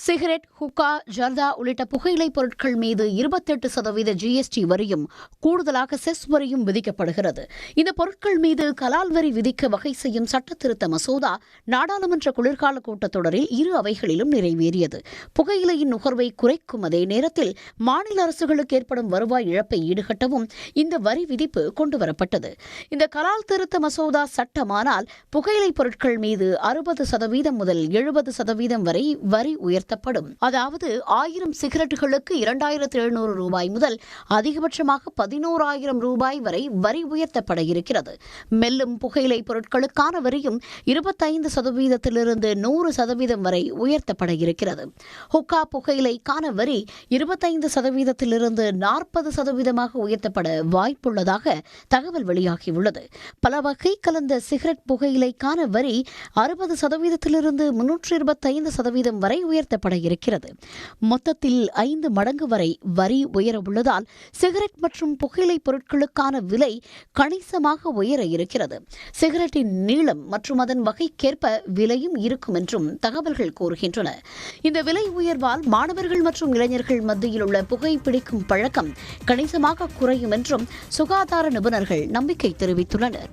Cigarette, hookah, zarda உள்ளிட்ட புகையிலை பொருட்கள் மீது 28% ஜிஎஸ்டி வரியும் கூடுதலாக செஸ் வரியும் விதிக்கப்படுகிறது. இந்த பொருட்கள் மீது கலால் வரி விதிக்க வகை செய்யும் சட்டத்திருத்த மசோதா நாடாளுமன்ற குளிர்கால கூட்டத்தொடரில் இரு அவைகளிலும் நிறைவேறியது. புகையிலையின் நுகர்வை குறைக்கும் அதே நேரத்தில் மாநில அரசுகளுக்கு ஏற்படும் வருவாய் இழப்பை ஈடுகட்டவும் இந்த வரி விதிப்பு கொண்டுவரப்பட்டது. இந்த கலால் திருத்த மசோதா சட்டமானால் புகையிலை பொருட்கள் மீது 60% முதல் 70% வரை வரி உயர்த்தப்படும். அதாவது 1000 சிகரெட்டுகளுக்கு 2700 ரூபாய் முதல் அதிகபட்சமாக 11,000 ரூபாய் வரை வரி உயர்த்தப்பட இருக்கிறது. மெல்லும் புகையிலை பொருட்களுக்கான வரியும் 25%லிருந்து 100% வரை உயர்த்தப்பட இருக்கிறது. ஹுக்கா புகையிலைக்கான வரி 25%லிருந்து 40% உயர்த்தப்பட வாய்ப்புள்ளதாக தகவல் வெளியாகியுள்ளது. பல வகை கலந்த சிகரெட் புகையிலைக்கான வரி 60%லிருந்து 325% வரை உயர்த்தப்பட இருக்கிறது. மொத்தத்தில் 5 மடங்கு வரை வரி உயரவுள்ளதால் சிகரெட் மற்றும் புகையிலை பொருட்களுக்கான விலை கணிசமாக உயர இருக்கிறது. சிகரெட்டின் நீளம் மற்றும் அதன் வகைக்கேற்ப விலையும் இருக்கும் என்றும் தகவல்கள் கூறுகின்றன. இந்த விலை உயர்வால் மாணவர்கள் மற்றும் இளைஞர்கள் மத்தியில் உள்ள புகைப்பிடிக்கும் பழக்கம் கணிசமாக குறையும் என்றும் சுகாதார நிபுணர்கள் நம்பிக்கை தெரிவித்துள்ளனர்.